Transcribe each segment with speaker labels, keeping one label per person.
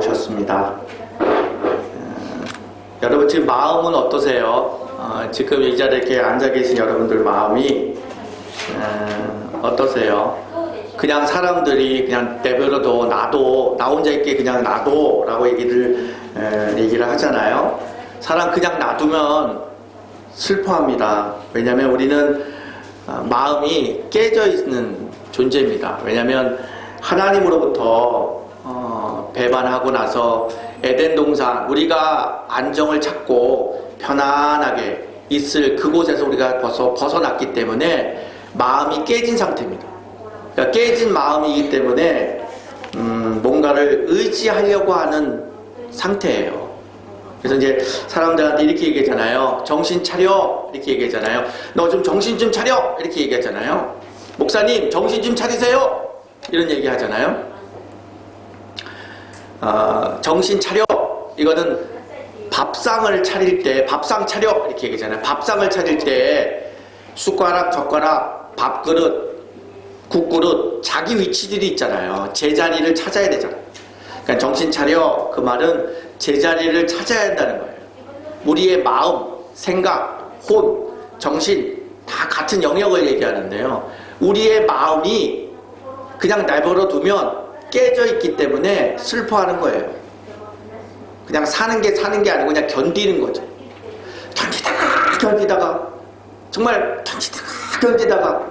Speaker 1: 나오셨습니다. 여러분 지금 마음은 어떠세요? 지금 이 자리에 이렇게 앉아 계신 여러분들 마음이 어떠세요? 그냥 사람들이 그냥 내버려둬 놔둬 나 혼자 있게 그냥 놔둬 라고 얘기를 하잖아요. 사람 그냥 놔두면 슬퍼합니다. 왜냐하면 우리는 마음이 깨져 있는 존재입니다. 왜냐하면 하나님으로부터 배반하고 나서 에덴 동산, 우리가 안정을 찾고 편안하게 있을 그곳에서 우리가 벗어났기 때문에 마음이 깨진 상태입니다. 그러니까 깨진 마음이기 때문에 뭔가를 의지하려고 하는 상태예요. 그래서 이제 사람들한테 이렇게 얘기하잖아요. 정신 차려 이렇게 얘기하잖아요. 너 좀 정신 좀 차려 이렇게 얘기하잖아요. 목사님 정신 좀 차리세요 이런 얘기 하잖아요. 정신 차려 이거는 밥상을 차릴 때 밥상 차려 이렇게 얘기하잖아요. 밥상을 차릴 때 숟가락 젓가락 밥그릇 국그릇 자기 위치들이 있잖아요. 제자리를 찾아야 되잖아요. 그러니까 정신 차려 그 말은 제자리를 찾아야 한다는 거예요. 우리의 마음, 생각, 혼, 정신 다 같은 영역을 얘기하는데요. 우리의 마음이 그냥 내버려 두면 깨져 있기 때문에 슬퍼하는 거예요. 그냥 사는 게 아니고 그냥 견디는 거죠. 견디다가 정말 견디다가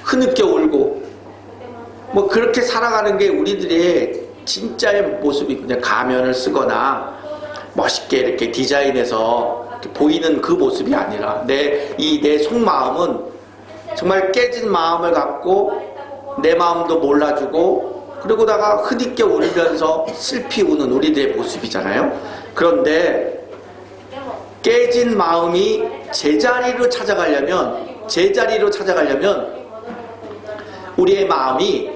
Speaker 1: 흐느껴 울고 뭐 그렇게 살아가는 게 우리들의 진짜의 모습이 그냥 가면을 쓰거나 멋있게 이렇게 디자인해서 이렇게 보이는 그 모습이 아니라 내 속마음은 정말 깨진 마음을 갖고 내 마음도 몰라주고 그러고다가 흐느껴 울면서 슬피 우는 우리들의 모습이잖아요. 그런데 깨진 마음이 제자리로 찾아가려면 우리의 마음이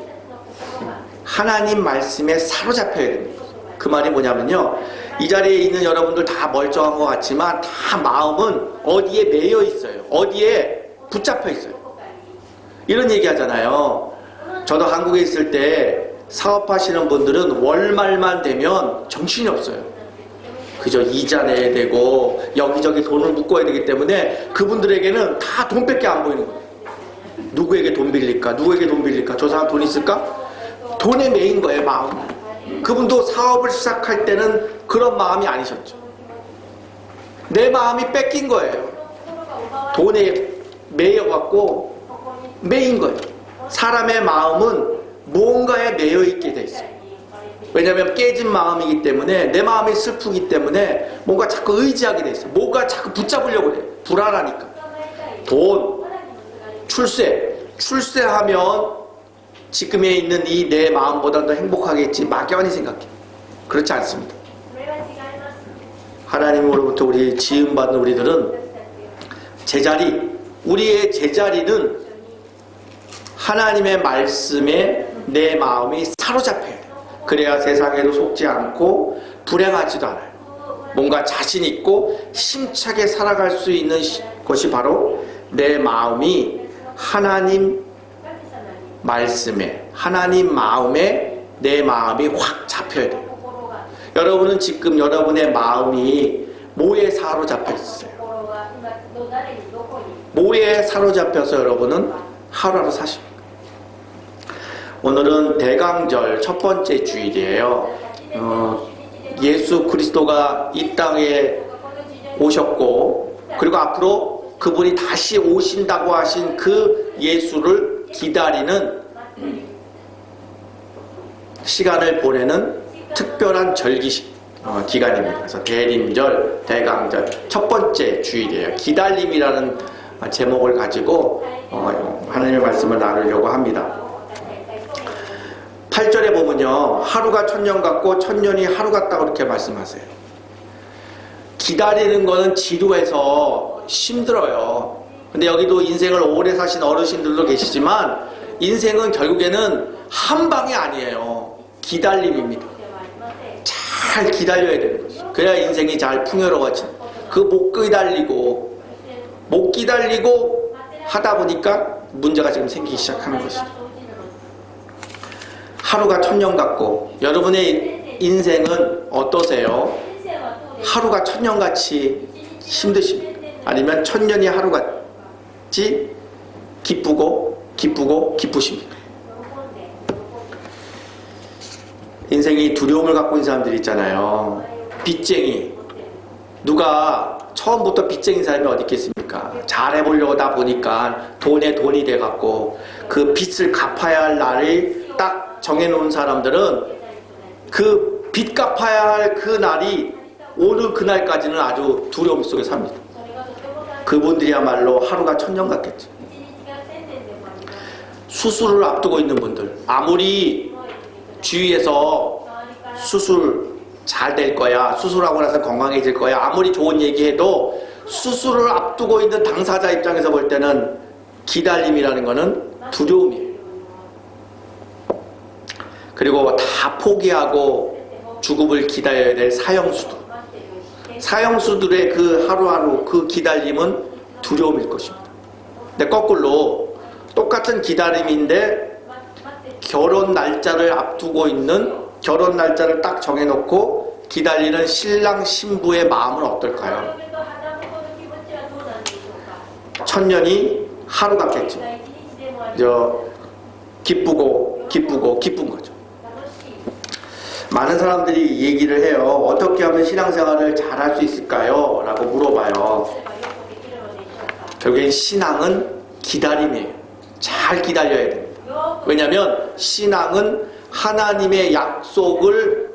Speaker 1: 하나님 말씀에 사로잡혀야 됩니다. 그 말이 뭐냐면요. 이 자리에 있는 여러분들 다 멀쩡한 것 같지만 다 마음은 어디에 매여 있어요. 어디에 붙잡혀 있어요. 이런 얘기 하잖아요. 저도 한국에 있을 때 사업하시는 분들은 월말만 되면 정신이 없어요. 그저 이자 내야 되고 여기저기 돈을 묶어야 되기 때문에 그분들에게는 다 돈밖에 안 보이는 거예요. 누구에게 돈 빌릴까? 저 사람 돈 있을까? 돈에 매인 거예요, 마음. 그분도 사업을 시작할 때는 그런 마음이 아니셨죠. 내 마음이 뺏긴 거예요. 돈에 매여갖고 매인 거예요. 사람의 마음은 뭔가에 매여있게 돼 있어요. 왜냐하면 깨진 마음이기 때문에 내 마음이 슬프기 때문에 뭔가 자꾸 의지하게 돼 있어요. 뭔가 자꾸 붙잡으려고 그래요. 불안하니까. 돈, 출세하면 지금에 있는 이 내 마음보다 더 행복하겠지 막연히 생각해. 그렇지 않습니다. 하나님으로부터 우리 지음받은 우리들은 우리의 제자리는 하나님의 말씀에 내 마음이 사로잡혀야 돼요. 그래야 세상에도 속지 않고 불행하지도 않아요. 뭔가 자신 있고 힘차게 살아갈 수 있는 것이 바로 내 마음이 하나님 말씀에, 하나님 마음에 내 마음이 확 잡혀야 돼요. 여러분은 지금 여러분의 마음이 뭐에 사로잡혀 있어요? 뭐에 사로잡혀서 여러분은 하루하루 사십니까? 오늘은 대강절 첫 번째 주일이에요. 예수 그리스도가 이 땅에 오셨고 그리고 앞으로 그분이 다시 오신다고 하신 그 예수를 기다리는 시간을 보내는 특별한 절기 기간입니다. 그래서 대림절, 대강절 첫 번째 주일이에요. 기다림이라는 제목을 가지고 하나님의 말씀을 나누려고 합니다. 8절에 보면요. 하루가 천년 같고 천년이 하루 같다고 그렇게 말씀하세요. 기다리는 거는 지루해서 힘들어요. 근데 여기도 인생을 오래 사신 어르신들도 계시지만 인생은 결국에는 한 방이 아니에요. 기다림입니다. 잘 기다려야 되는 거죠. 그래야 인생이 잘 풍요로워지는. 못 기다리고 하다 보니까 문제가 지금 생기기 시작하는 것이죠. 하루가 천년 같고 여러분의 인생은 어떠세요? 하루가 천년같이 힘드십니까? 아니면 천년이 하루같이 기쁘고 기쁘십니까? 인생이 두려움을 갖고 있는 사람들이 있잖아요. 빚쟁이. 누가 처음부터 빚쟁인 사람이 어디 있겠습니까? 잘해보려고 하다 보니까 돈에 돈이 돼갖고 그 빚을 갚아야 할 날을 딱 정해놓은 사람들은 그 빚 갚아야 할 그 날이 오는 그날까지는 아주 두려움 속에 삽니다. 그분들이야말로 하루가 천년 같겠죠. 수술을 앞두고 있는 분들, 아무리 주위에서 수술 잘 될 거야, 수술하고 나서 건강해질 거야, 아무리 좋은 얘기해도 수술을 앞두고 있는 당사자 입장에서 볼 때는 기다림이라는 거는 두려움이에요. 그리고 다 포기하고 죽음을 기다려야 될 사형수들의 그 하루하루 그 기다림은 두려움일 것입니다. 근데 거꾸로 똑같은 기다림인데 결혼 날짜를 앞두고 있는, 결혼 날짜를 딱 정해놓고 기다리는 신랑 신부의 마음은 어떨까요? 천년이 하루 같겠죠. 기쁜 거죠. 많은 사람들이 얘기를 해요. 어떻게 하면 신앙생활을 잘할 수 있을까요? 라고 물어봐요. 결국엔 신앙은 기다림이에요. 잘 기다려야 됩니다. 왜냐하면 신앙은 하나님의 약속을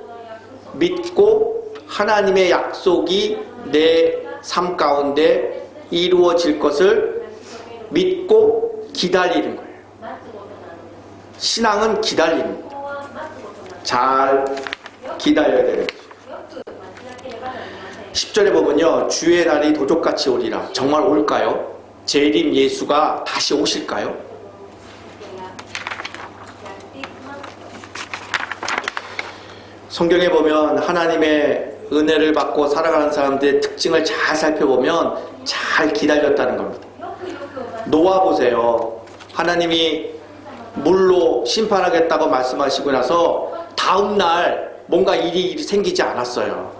Speaker 1: 믿고 하나님의 약속이 내 삶 가운데 이루어질 것을 믿고 기다리는 거예요. 신앙은 기다립니다. 잘 기다려야 되는 거죠. 10절에 보면요, 주의 날이 도적같이 오리라. 정말 올까요? 재림 예수가 다시 오실까요? 성경에 보면 하나님의 은혜를 받고 살아가는 사람들의 특징을 잘 살펴보면 잘 기다렸다는 겁니다. 노아 보세요. 하나님이 물로 심판하겠다고 말씀하시고 나서 다음날 뭔가 일이 생기지 않았어요.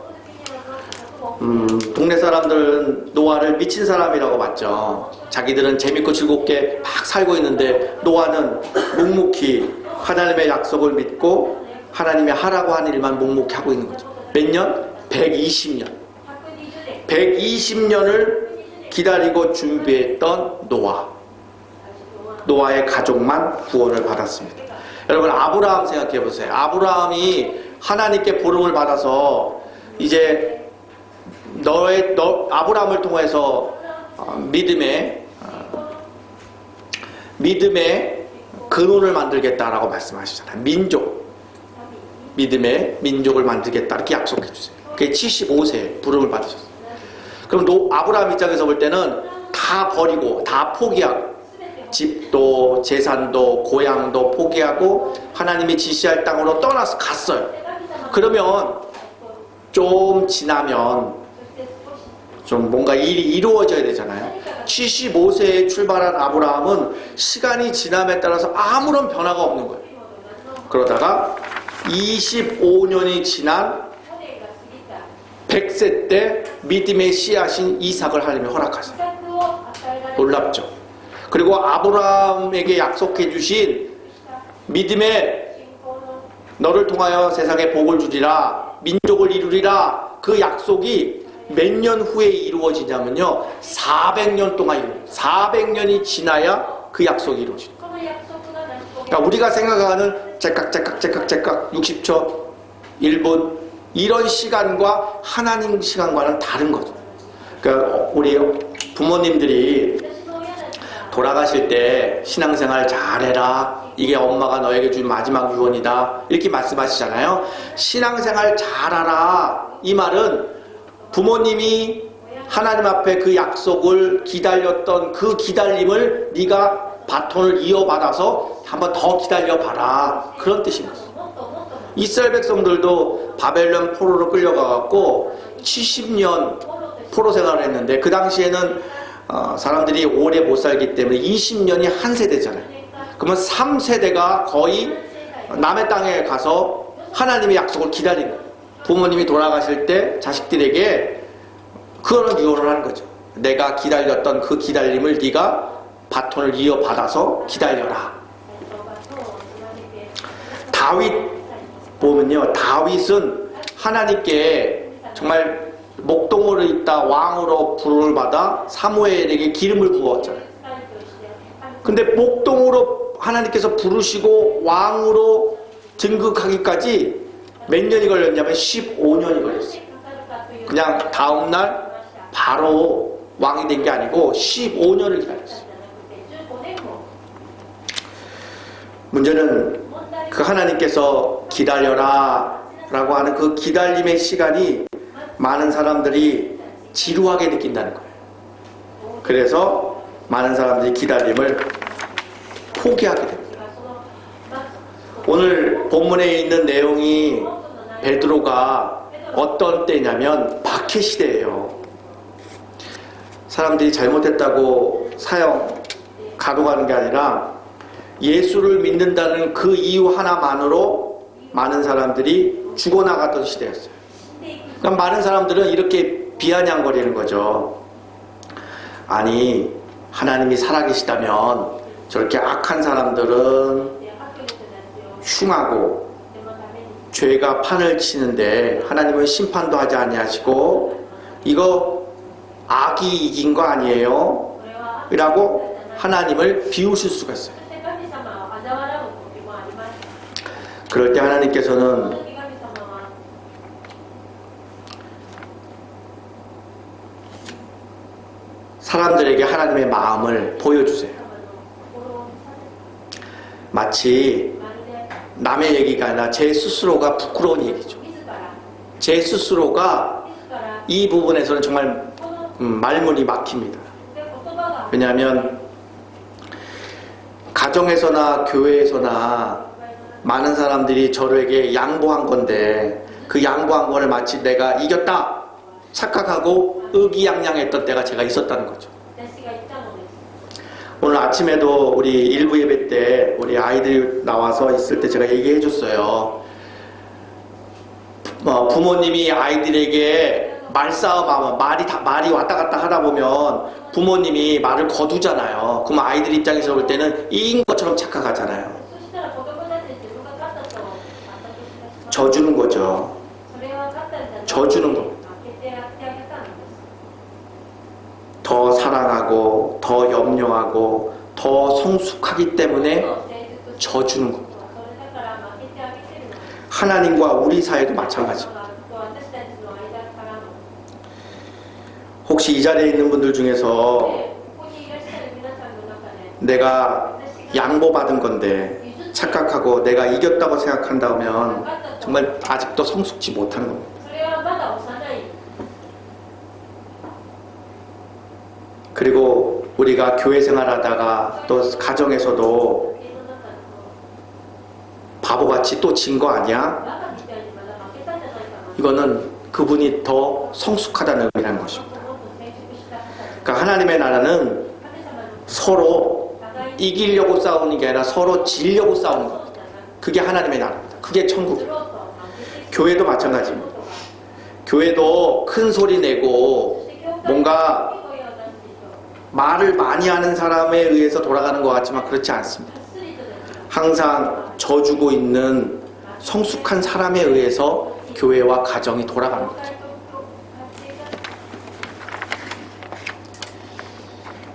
Speaker 1: 동네 사람들은 노아를 미친 사람이라고 봤죠. 자기들은 재밌고 즐겁게 막 살고 있는데 노아는 묵묵히 하나님의 약속을 믿고 하나님의 하라고 하는 일만 묵묵히 하고 있는 거죠. 몇 년? 120년. 120년을 기다리고 준비했던 노아의 가족만 구원을 받았습니다. 여러분, 아브라함 생각해 보세요. 아브라함이 하나님께 부름을 받아서 이제 아브라함을 통해서 믿음의 근원을 만들겠다라고 말씀하시잖아요. 믿음의 민족을 만들겠다 이렇게 약속해 주세요. 그게 75세에 부름을 받으셨어요. 그럼 아브라함 입장에서 볼 때는 다 버리고 다 포기하고 집도 재산도 고향도 포기하고 하나님이 지시할 땅으로 떠나서 갔어요. 그러면 좀 지나면 좀 뭔가 일이 이루어져야 되잖아요. 75세에 출발한 아브라함은 시간이 지남에 따라서 아무런 변화가 없는 거예요. 그러다가 25년이 지난 100세 때 믿음의 씨앗인 이삭을 하나님이 허락하세요. 놀랍죠. 그리고 아브라함에게 약속해 주신 믿음의 너를 통하여 세상에 복을 주리라, 민족을 이루리라, 그 약속이 몇 년 후에 이루어지냐면요, 400년 동안 400년이 지나야 그 약속이 이루어집니다. 그러니까 우리가 생각하는 째깍 60초 1분 이런 시간과 하나님 시간과는 다른 거죠. 그러니까 우리 부모님들이 돌아가실 때 신앙생활 잘해라, 이게 엄마가 너에게 준 마지막 유언이다 이렇게 말씀하시잖아요. 신앙생활 잘하라, 이 말은 부모님이 하나님 앞에 그 약속을 기다렸던 그 기다림을 네가 바톤을 이어받아서 한번 더 기다려봐라, 그런 뜻입니다. 이스라엘 백성들도 바벨론 포로로 끌려가갖고 70년 포로 생활을 했는데 그 당시에는 사람들이 오래 못 살기 때문에 20년이 한 세대잖아요. 그러면 3세대가 거의 남의 땅에 가서 하나님의 약속을 기다린 거예요. 부모님이 돌아가실 때 자식들에게 그거는 유언을 하는 거죠. 내가 기다렸던 그 기다림을 네가 바톤을 이어받아서 기다려라. 다윗 보면요, 다윗은 하나님께 정말 목동으로 있다 왕으로 부름을 받아 사무엘에게 기름을 부었잖아요. 근데 목동으로 하나님께서 부르시고 왕으로 등극하기까지 몇 년이 걸렸냐면 15년이 걸렸어요. 그냥 다음날 바로 왕이 된 게 아니고 15년을 기다렸어요. 문제는 그 하나님께서 기다려라 라고 하는 그 기다림의 시간이 많은 사람들이 지루하게 느낀다는 거예요. 그래서 많은 사람들이 기다림을 포기하게 됩니다. 오늘 본문에 있는 내용이 베드로가 어떤 때냐면 박해 시대예요. 사람들이 잘못했다고 사형 가둬가는 게 아니라 예수를 믿는다는 그 이유 하나만으로 많은 사람들이 죽어나갔던 시대였어요. 그러니까 많은 사람들은 이렇게 비아냥거리는 거죠. 아니, 하나님이 살아계시다면 저렇게 악한 사람들은 흉하고 죄가 판을 치는데 하나님은 심판도 하지 아니하시고 이거 악이 이긴 거 아니에요? 라고 하나님을 비우실 수가 있어요. 그럴 때 하나님께서는 사람들에게 하나님의 마음을 보여주세요. 마치 남의 얘기가 아니라 제 스스로가 부끄러운 얘기죠. 제 스스로가 이 부분에서는 정말 말문이 막힙니다. 왜냐하면 가정에서나 교회에서나 많은 사람들이 저에게 양보한 건데 그 양보한 거를 마치 내가 이겼다 착각하고 의기양양했던 때가 제가 있었다는 거죠. 오늘 아침에도 우리 일부 예배 때 우리 아이들이 나와서 있을 때 제가 얘기해 줬어요. 부모님이 아이들에게 말싸움하면 말이 왔다 갔다 하다 보면 부모님이 말을 거두잖아요. 그럼 아이들 입장에서 볼 때는 이긴 것처럼 착각하잖아요. 져주는 거죠. 져주는 겁니다. 더 사랑하고 더 염려하고 더 성숙하기 때문에 져주는 겁니다. 하나님과 우리 사이도 마찬가지입니다. 혹시 이 자리에 있는 분들 중에서 내가 양보받은 건데 착각하고 내가 이겼다고 생각한다면 정말 아직도 성숙지 못한 겁니다. 그리고 우리가 교회 생활하다가 또 가정에서도 바보같이 또 진 거 아니야? 이거는 그분이 더 성숙하다는 의미라는 것입니다. 그러니까 하나님의 나라는 서로 이기려고 싸우는 게 아니라 서로 지려고 싸우는 겁니다. 그게 하나님의 나라입니다. 그게 천국입니다. 교회도 마찬가지입니다. 교회도 큰 소리 내고 뭔가 말을 많이 하는 사람에 의해서 돌아가는 것 같지만 그렇지 않습니다. 항상 져주고 있는 성숙한 사람에 의해서 교회와 가정이 돌아가는 거죠.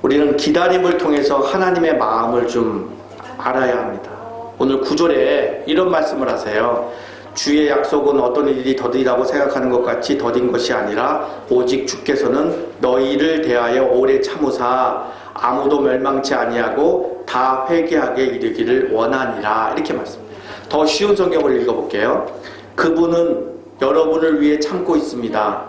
Speaker 1: 우리는 기다림을 통해서 하나님의 마음을 좀 알아야 합니다. 오늘 9절에 이런 말씀을 하세요. 주의 약속은 어떤 일이 더디다고 생각하는 것 같이 더딘 것이 아니라 오직 주께서는 너희를 대하여 오래 참으사 아무도 멸망치 아니하고 다 회개하게 이르기를 원하니라. 이렇게 말씀합니다. 더 쉬운 성경을 읽어볼게요. 그분은 여러분을 위해 참고 있습니다.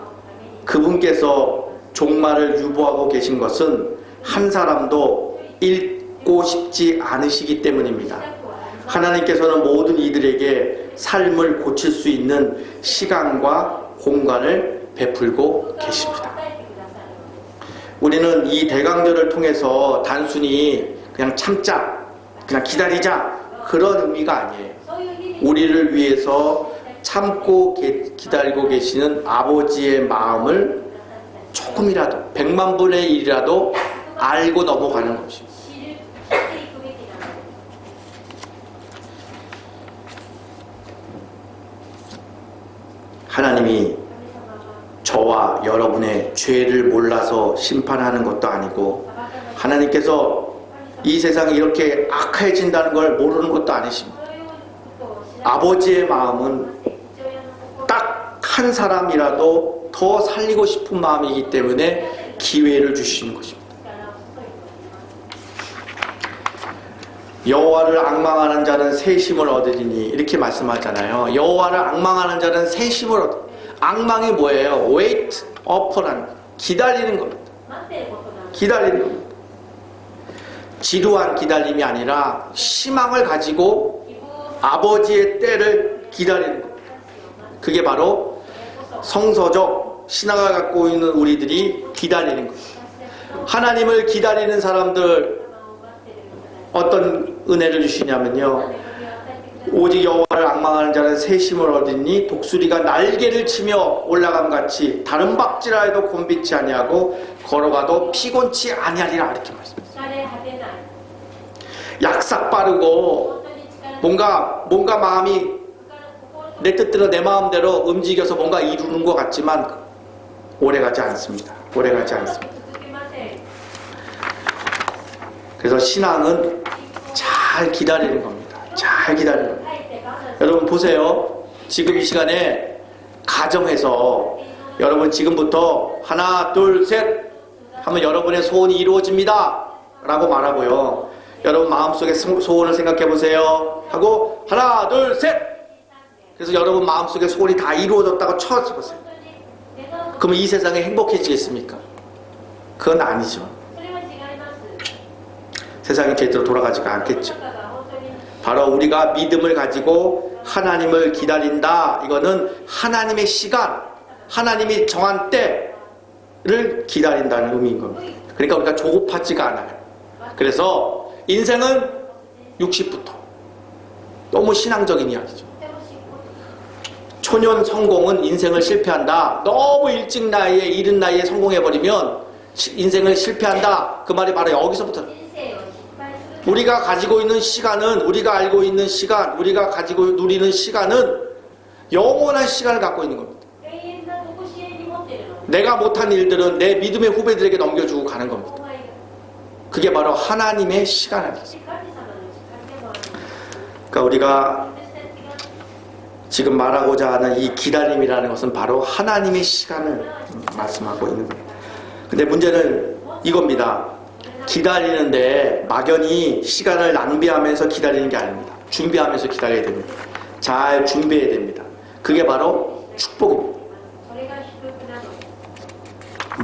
Speaker 1: 그분께서 종말을 유보하고 계신 것은 한 사람도 잃고 싶지 않으시기 때문입니다. 하나님께서는 모든 이들에게 삶을 고칠 수 있는 시간과 공간을 베풀고 계십니다. 우리는 이 대강절을 통해서 단순히 그냥 참자, 그냥 기다리자 그런 의미가 아니에요. 우리를 위해서 참고 기다리고 계시는 아버지의 마음을 조금이라도 100만 분의 1이라도 알고 넘어가는 것입니다. 하나님이 저와 여러분의 죄를 몰라서 심판하는 것도 아니고 하나님께서 이 세상이 이렇게 악해진다는 걸 모르는 것도 아니십니다. 아버지의 마음은 딱 한 사람이라도 더 살리고 싶은 마음이기 때문에 기회를 주시는 것입니다. 여호와를 앙망하는 자는 새 힘을 얻으리니 이렇게 말씀하잖아요. 여호와를 앙망하는 자는 새 힘을 얻으리니. 앙망이 뭐예요? wait upon, 기다리는 겁니다. 기다리는 겁니다. 지루한 기다림이 아니라 희망을 가지고 아버지의 때를 기다리는 겁니다. 그게 바로 성서적 신앙을 갖고 있는 우리들이 기다리는 겁니다. 하나님을 기다리는 사람들 어떤 은혜를 주시냐면요, 오직 여호와를 앙망하는 자는 새 힘을 얻으니 독수리가 날개를 치며 올라감 같이 다른 박지라 해도 곤비치 아니하고 걸어가도 피곤치 아니하리라 이렇게 말씀하십니다. 약삭 빠르고 뭔가 마음이 내 뜻대로 내 마음대로 움직여서 뭔가 이루는 것 같지만 오래가지 않습니다. 오래가지 않습니다. 그래서 신앙은 잘 기다리는 겁니다. 잘 기다리는 겁니다. 여러분 보세요. 지금 이 시간에 가정에서 여러분 지금부터 하나 둘 셋 하면 여러분의 소원이 이루어집니다 라고 말하고요, 여러분 마음속에 소원을 생각해 보세요 하고 하나 둘 셋, 그래서 여러분 마음속에 소원이 다 이루어졌다고 쳐보세요. 그러면 이 세상에 행복해지겠습니까? 그건 아니죠. 세상이 제대로 돌아가지가 않겠죠. 바로 우리가 믿음을 가지고 하나님을 기다린다, 이거는 하나님의 시간, 하나님이 정한 때를 기다린다는 의미인 겁니다. 그러니까 우리가 조급하지가 않아요. 그래서 인생은 60부터 너무 신앙적인 이야기죠. 초년 성공은 인생을 실패한다. 너무 일찍 나이에 이른 나이에 성공해버리면 인생을 실패한다. 그 말이 바로 여기서부터. 우리가 가지고 있는 시간은, 우리가 알고 있는 시간, 우리가 가지고 누리는 시간은 영원한 시간을 갖고 있는 겁니다. 내가 못한 일들은 내 믿음의 후배들에게 넘겨주고 가는 겁니다. 그게 바로 하나님의 시간 아니겠습니까? 그러니까 우리가 지금 말하고자 하는 이 기다림이라는 것은 바로 하나님의 시간을 말씀하고 있는 겁니다. 근데 문제는 이겁니다. 기다리는데 막연히 시간을 낭비하면서 기다리는 게 아닙니다. 준비하면서 기다려야 됩니다. 잘 준비해야 됩니다. 그게 바로 축복입니다.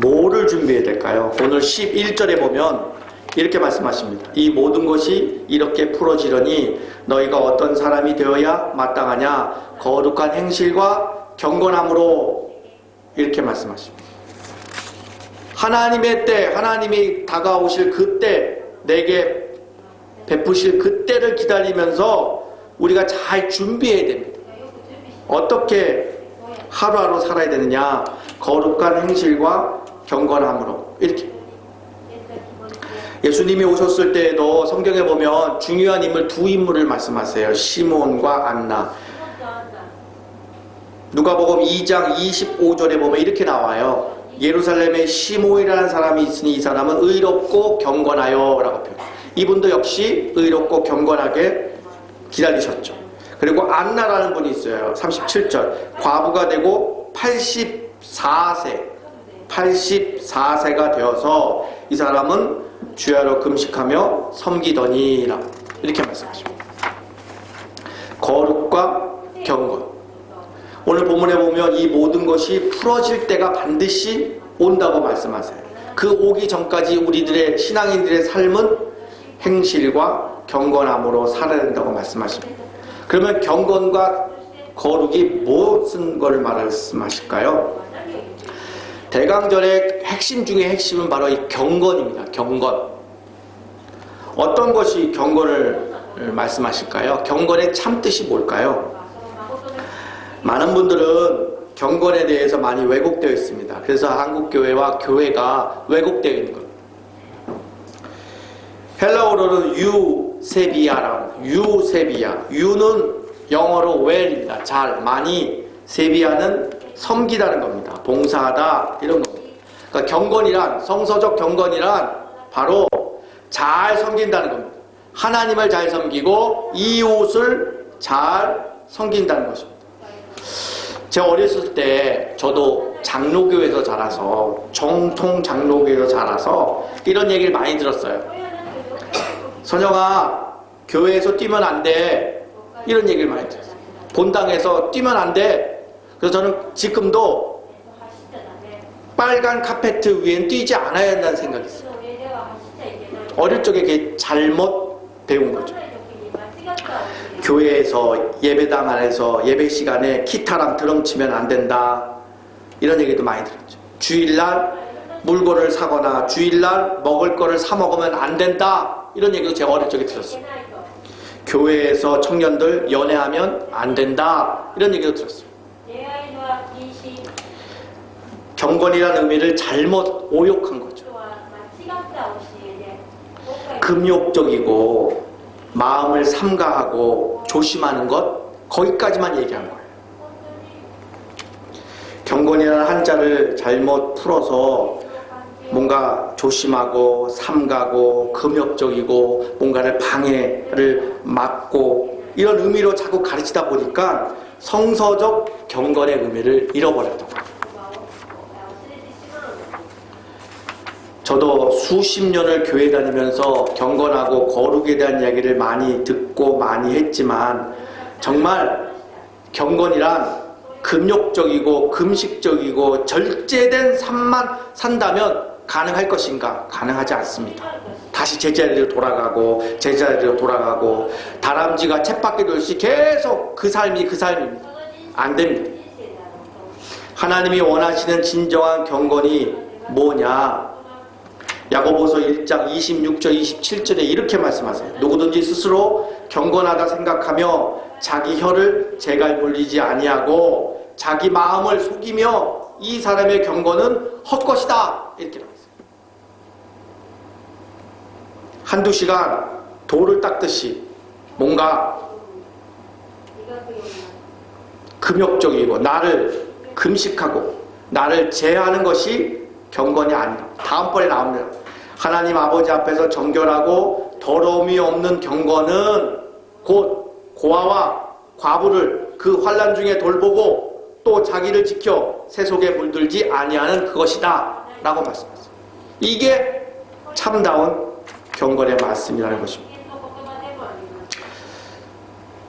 Speaker 1: 뭐를 준비해야 될까요? 오늘 11절에 보면 이렇게 말씀하십니다. 이 모든 것이 이렇게 풀어지려니 너희가 어떤 사람이 되어야 마땅하냐? 거룩한 행실과 경건함으로, 이렇게 말씀하십니다. 하나님의 때, 하나님이 다가오실 그때, 내게 베푸실 그때를 기다리면서 우리가 잘 준비해야 됩니다. 어떻게 하루하루 살아야 되느냐? 거룩한 행실과 경건함으로, 이렇게. 예수님이 오셨을 때에도 성경에 보면 중요한 인물, 두 인물을 말씀하세요. 시몬과 안나. 누가복음 2장 25절에 보면 이렇게 나와요. 예루살렘에 시몬이라는 사람이 있으니 이 사람은 의롭고 경건하여 라고 표현해요. 이분도 역시 의롭고 경건하게 기다리셨죠. 그리고 안나라는 분이 있어요. 37절. 과부가 되고 84세가 되어서 이 사람은 주야로 금식하며 섬기더니라, 이렇게 말씀하십니다. 거룩과 경건. 오늘 본문에 보면 이 모든 것이 풀어질 때가 반드시 온다고 말씀하세요. 그 오기 전까지 우리들의 신앙인들의 삶은 행실과 경건함으로 살아야 된다고 말씀하십니다. 그러면 경건과 거룩이 무슨 걸 말씀하실까요? 대강절의 핵심 중에 핵심은 바로 이 경건입니다. 경건. 어떤 것이 경건을 말씀하실까요? 경건의 참뜻이 뭘까요? 많은 분들은 경건에 대해서 많이 왜곡되어 있습니다. 그래서 한국교회와 교회가 왜곡되어 있는 겁니다. 헬라어로는 유세비아라는 유세비아. 유는 영어로 well입니다. 잘, 많이. 세비아는 섬기다는 겁니다. 봉사하다 이런 겁니다. 그러니까 경건이란, 성서적 경건이란 바로 잘 섬긴다는 겁니다. 하나님을 잘 섬기고 이웃을 잘 섬긴다는 것입니다. 제가 어렸을 때 저도 장로교에서 자라서, 정통 장로교에서 자라서 이런 얘기를 많이 들었어요. 선영아, 교회에서 뛰면 안 돼. 이런 얘기를 많이 들었어요. 본당에서 뛰면 안 돼. 그래서 저는 지금도 빨간 카페트 위엔 뛰지 않아야 한다는 생각이 있어요. 어릴 적에 그게 잘못 배운 거죠. 교회에서 예배당 안에서 예배 시간에 기타랑 드럼 치면 안 된다. 이런 얘기도 많이 들었죠. 주일날 물건을 사거나 주일날 먹을 거를 사 먹으면 안 된다. 이런 얘기도 제가 어릴 적에 들었어요. 교회에서 청년들 연애하면 안 된다. 이런 얘기도 들었어요. 경건이라는 의미를 잘못 오욕한 거죠. 금욕적이고 마음을 삼가하고 조심하는 것, 거기까지만 얘기한 거예요. 경건이라는 한자를 잘못 풀어서 뭔가 조심하고 삼가고 금욕적이고 뭔가를 방해를 막고 이런 의미로 자꾸 가르치다 보니까 성서적 경건의 의미를 잃어버렸던 거예요. 저도 수십 년을 교회 다니면서 경건하고 거룩에 대한 이야기를 많이 듣고 많이 했지만 정말 경건이란 금욕적이고 금식적이고 절제된 삶만 산다면 가능할 것인가? 가능하지 않습니다. 다시 제자리로 돌아가고 제자리로 돌아가고 다람쥐가 쳇바퀴 돌듯이 계속 그 삶입니다. 안 됩니다. 하나님이 원하시는 진정한 경건이 뭐냐? 야고보서 1장 26절 27절에 이렇게 말씀하세요. 누구든지 스스로 경건하다 생각하며 자기 혀를 재갈 물리지 아니하고 자기 마음을 속이며 이 사람의 경건은 헛것이다. 이렇게 나왔어요. 한두 시간 돌을 닦듯이 뭔가 금욕적이고 나를 금식하고 나를 제하는 것이 경건이 아니다. 다음번에 나옵니다. 하나님 아버지 앞에서 정결하고 더러움이 없는 경건은 곧 고아와 과부를 그 환난 중에 돌보고 또 자기를 지켜 세속에 물들지 아니하는 그것이다 라고 말씀하셨어요. 이게 참다운 경건의 말씀이라는 것입니다.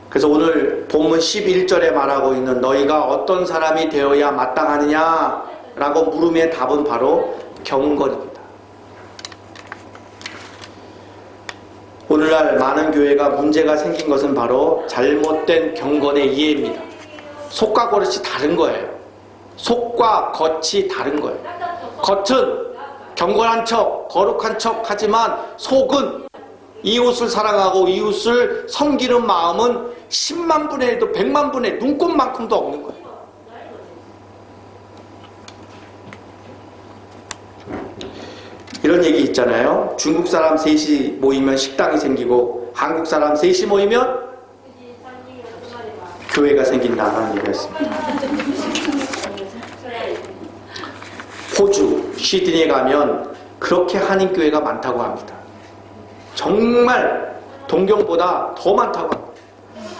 Speaker 1: 그래서 오늘 본문 11절에 말하고 있는 너희가 어떤 사람이 되어야 마땅하느냐 라고 물음의 답은 바로 경건입니다. 오늘날 많은 교회가 문제가 생긴 것은 바로 잘못된 경건의 이해입니다. 속과 겉이 다른 거예요. 속과 겉이 다른 거예요. 겉은 경건한 척, 거룩한 척 하지만 속은 이웃을 사랑하고 이웃을 섬기는 마음은 10만 분의 1도 100만 분의 눈곱만큼도 없는 거예요. 이런 얘기 있잖아요. 중국 사람 셋이 모이면 식당이 생기고 한국 사람 셋이 모이면 교회가 생긴다는 얘기였습니다. 호주 시드니에 가면 그렇게 한인교회가 많다고 합니다. 정말 동경보다 더 많다고 합니다.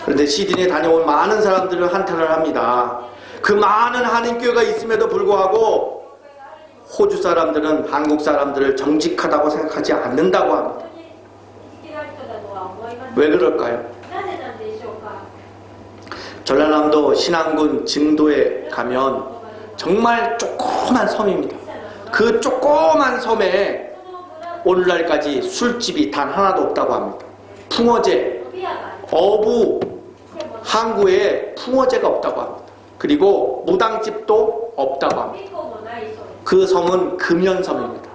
Speaker 1: 그런데 시드니에 다녀온 많은 사람들은 한탄을 합니다. 그 많은 한인교회가 있음에도 불구하고 호주 사람들은 한국 사람들을 정직하다고 생각하지 않는다고 합니다. 왜 그럴까요? 전라남도 신안군 증도에 가면 정말 조그만 섬입니다. 그 조그만 섬에 오늘날까지 술집이 단 하나도 없다고 합니다. 풍어제, 어부 항구에 풍어제가 없다고 합니다. 그리고 무당집도 없다고 합니다. 그 섬은 금연섬입니다.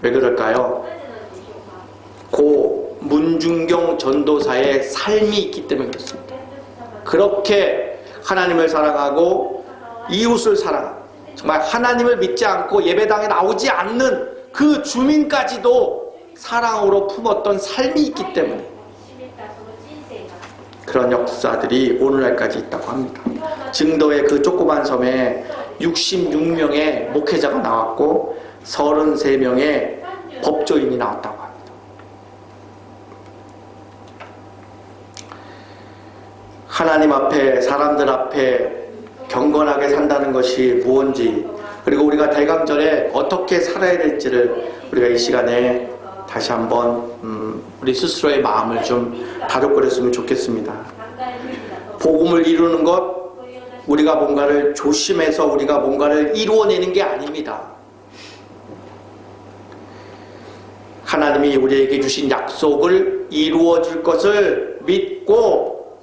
Speaker 1: 왜 그럴까요? 고 문중경 전도사의 삶이 있기 때문에 그렇습니다. 그렇게 하나님을 사랑하고 이웃을 사랑하고, 정말 하나님을 믿지 않고 예배당에 나오지 않는 그 주민까지도 사랑으로 품었던 삶이 있기 때문에 그런 역사들이 오늘날까지 있다고 합니다. 증도의 그 조그만 섬에 66명의 목회자가 나왔고 33명의 법조인이 나왔다고 합니다. 하나님 앞에, 사람들 앞에 경건하게 산다는 것이 무엇인지, 그리고 우리가 대강절에 어떻게 살아야 될지를 우리가 이 시간에 다시 한번 우리 스스로의 마음을 좀 다독거렸으면 좋겠습니다. 복음을 이루는 것, 우리가 뭔가를 조심해서 우리가 뭔가를 이루어내는 게 아닙니다. 하나님이 우리에게 주신 약속을 이루어 줄 것을 믿고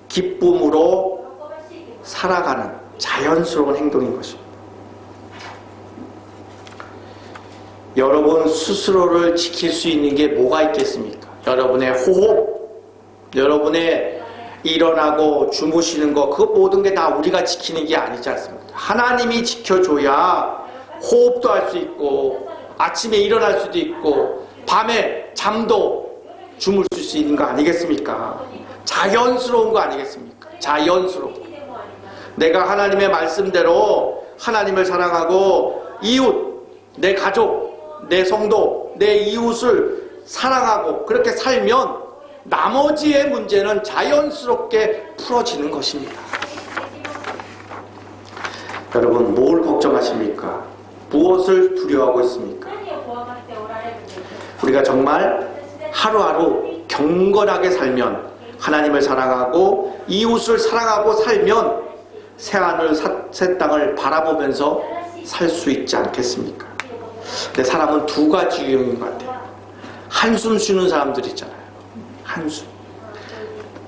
Speaker 1: 기쁨으로 살아가는 자연스러운 행동인 것입니다. 여러분 스스로를 지킬 수 있는 게 뭐가 있겠습니까? 여러분의 호흡, 여러분의 일어나고 주무시는 것, 그 모든 게 다 우리가 지키는 게 아니지 않습니까? 하나님이 지켜줘야 호흡도 할 수 있고 아침에 일어날 수도 있고 밤에 잠도 주무실 수 있는 거 아니겠습니까? 자연스러운 거 아니겠습니까? 자연스러운 거. 내가 하나님의 말씀대로 하나님을 사랑하고 이웃, 내 가족, 내 성도, 내 이웃을 사랑하고 그렇게 살면 나머지의 문제는 자연스럽게 풀어지는 것입니다. 여러분, 뭘 걱정하십니까? 무엇을 두려워하고 있습니까? 우리가 정말 하루하루 경건하게 살면, 하나님을 사랑하고 이웃을 사랑하고 살면 새하늘 새 땅을 바라보면서 살 수 있지 않겠습니까? 근데 사람은 두 가지 유형인 것 같아요. 한숨 쉬는 사람들 있잖아요. 한숨.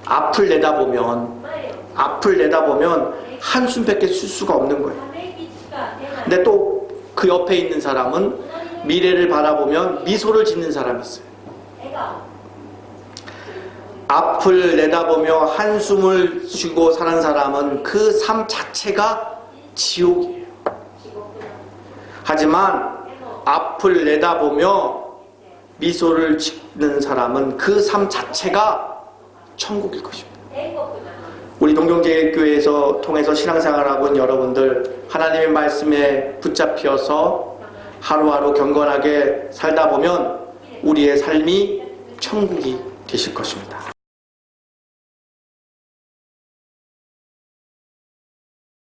Speaker 1: 앞을 내다보면 한숨밖에 쉴 수가 없는 거예요. 근데 또 그 옆에 있는 사람은 미래를 바라보면 미소를 짓는 사람이 있어요. 앞을 내다보며 한숨을 쉬고 사는 사람은 그 삶 자체가 지옥이에요. 하지만 앞을 내다보며 미소를 짓는 사람은 그 삶 자체가 천국일 것입니다. 우리 동경제일교회에서 통해서 신앙생활하고 있는 여러분들, 하나님의 말씀에 붙잡혀서 하루하루 경건하게 살다 보면 우리의 삶이 천국이 되실 것입니다.